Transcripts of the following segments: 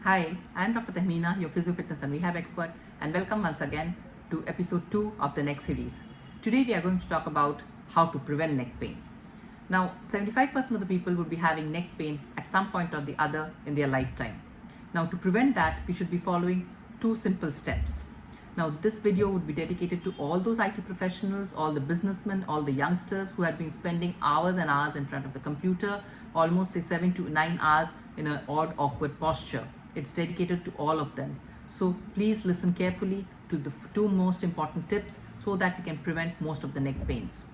Hi, I'm Dr. Tahmeena, your physio fitness and rehab expert, and welcome once again to episode 2 of the next series. Today we are going to talk about how to prevent neck pain. Now, 75% of the people would be having neck pain at some point or the other in their lifetime. Now, to prevent that, we should be following 2 simple steps. Now, this video would be dedicated to all those IT professionals, all the businessmen, all the youngsters who have been spending hours and hours in front of the computer, almost say 7 to 9 hours in an odd, awkward posture. It's dedicated to all of them. So please listen carefully to the 2 most important tips so that we can prevent most of the neck pains.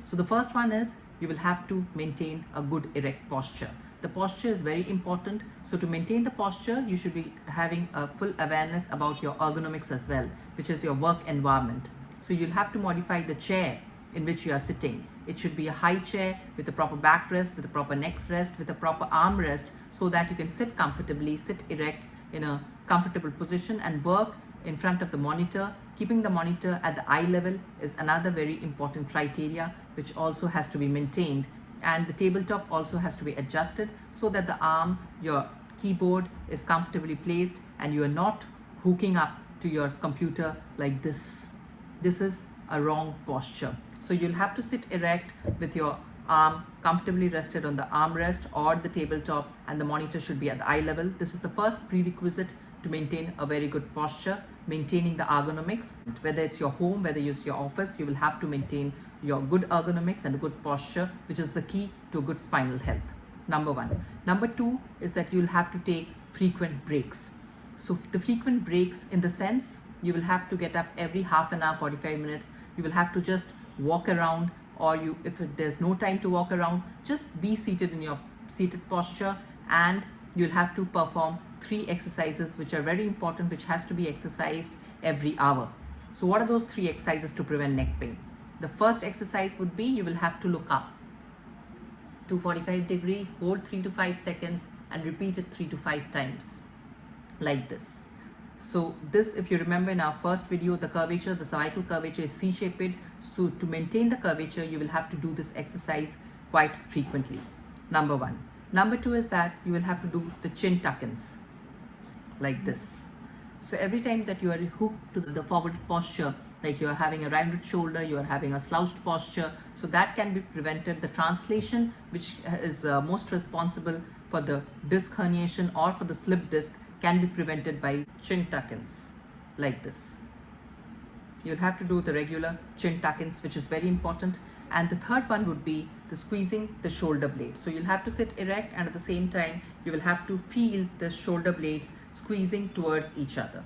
So the first one is you will have to maintain a good erect posture. The posture is very important. So to maintain the posture, you should be having a full awareness about your ergonomics as well, which is your work environment. So you'll have to modify the chair in which you are sitting. It should be a high chair with a proper backrest, with a proper neck rest, with a proper armrest, so that you can sit comfortably, sit erect in a comfortable position and work in front of the monitor. Keeping the monitor at the eye level is another very important criteria which also has to be maintained. And the tabletop also has to be adjusted so that the arm, your keyboard is comfortably placed and you are not hooking up to your computer like this. This is a wrong posture. So you'll have to sit erect with your arm comfortably rested on the armrest or the tabletop, and the monitor should be at the eye level. This is the first prerequisite to maintain a very good posture, maintaining the ergonomics. Whether it's your home, whether it's your office, you will have to maintain your good ergonomics and a good posture, which is the key to a good spinal health. Number 1. Number 2 is that you'll have to take frequent breaks. So the frequent breaks in the sense you will have to get up every half an hour, 45 minutes. You will have to just walk around, or if there's no time to walk around, just be seated in your seated posture, and you'll have to perform 3 exercises which are very important, which has to be exercised every hour. So what are those 3 exercises to prevent neck pain? The first exercise would be you will have to look up to 45 degree, hold 3 to 5 seconds and repeat it 3 to 5 times like this. So this, if you remember in our first video, the curvature, the cervical curvature is C-shaped. So to maintain the curvature, you will have to do this exercise quite frequently. Number 1. Number 2 is that you will have to do the chin tuck-ins like this. So every time that you are hooked to the forward posture, like you are having a rounded shoulder, you are having a slouched posture, so that can be prevented. The translation, which is most responsible for the disc herniation or for the slip disc, can be prevented by chin tuck-ins like this. You'll have to do the regular chin tuck-ins, which is very important. And the third one would be the squeezing the shoulder blade. So you'll have to sit erect, and at the same time you will have to feel the shoulder blades squeezing towards each other.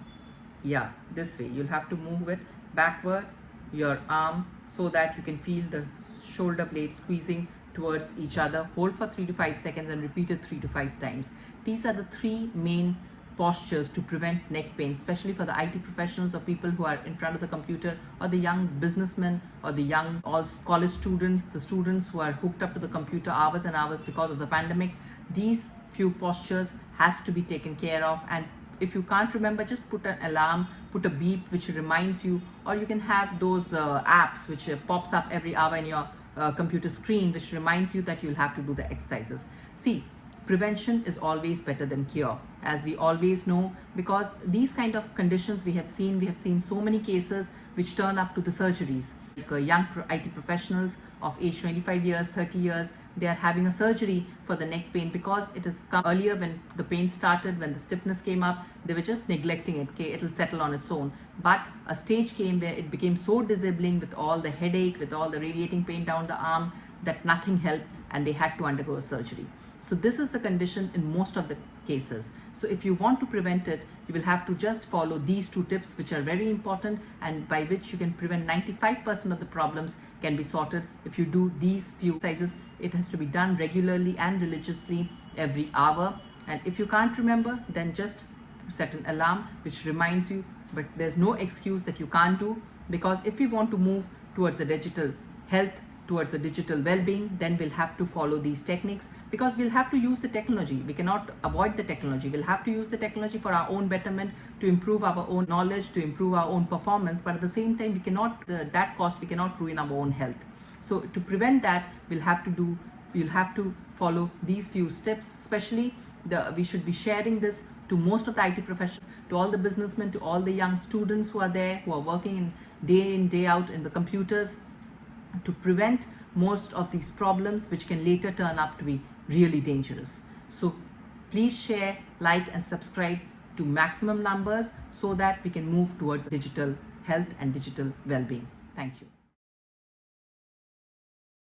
Yeah, this way. You'll have to move it backward, your arm, so that you can feel the shoulder blades squeezing towards each other. Hold for 3 to 5 seconds and repeat it 3 to 5 times. These are the 3 main postures to prevent neck pain, especially for the IT professionals or people who are in front of the computer, or the young businessmen, or the young college students, the students who are hooked up to the computer hours and hours because of the pandemic. These few postures has to be taken care of, and if you can't remember, just put an alarm, put a beep which reminds you, or you can have those apps which pops up every hour in your computer screen, which reminds you that you'll have to do the exercises. See, prevention is always better than cure, as we always know, because these kind of conditions we have seen so many cases which turn up to the surgeries. Like young IT professionals of age 25 years, 30 years, they are having a surgery for the neck pain because it has come earlier when the pain started, when the stiffness came up, they were just neglecting it. Okay, it'll settle on its own. But a stage came where it became so disabling with all the headache, with all the radiating pain down the arm, that nothing helped and they had to undergo a surgery. So this is the condition in most of the cases. So if you want to prevent it, you will have to just follow these 2 tips, which are very important, and by which you can prevent 95% of the problems can be sorted if you do these few exercises. It has to be done regularly and religiously every hour. And if you can't remember, then just set an alarm which reminds you, but there's no excuse that you can't do, because if we want to move towards the digital health, towards the digital well-being, then we'll have to follow these techniques, because we'll have to use the technology. We cannot avoid the technology. We'll have to use the technology for our own betterment, to improve our own knowledge, to improve our own performance, but at the same time we cannot, that cost, we cannot ruin our own health. So to prevent that, we'll have to follow these few steps. Especially we should be sharing this to most of the IT professionals, to all the businessmen, to all the young students who are there, who are working in, day out in the computers, to prevent most of these problems which can later turn up to be really dangerous. So please share, like and subscribe to maximum numbers so that we can move towards digital health and digital well-being. Thank you.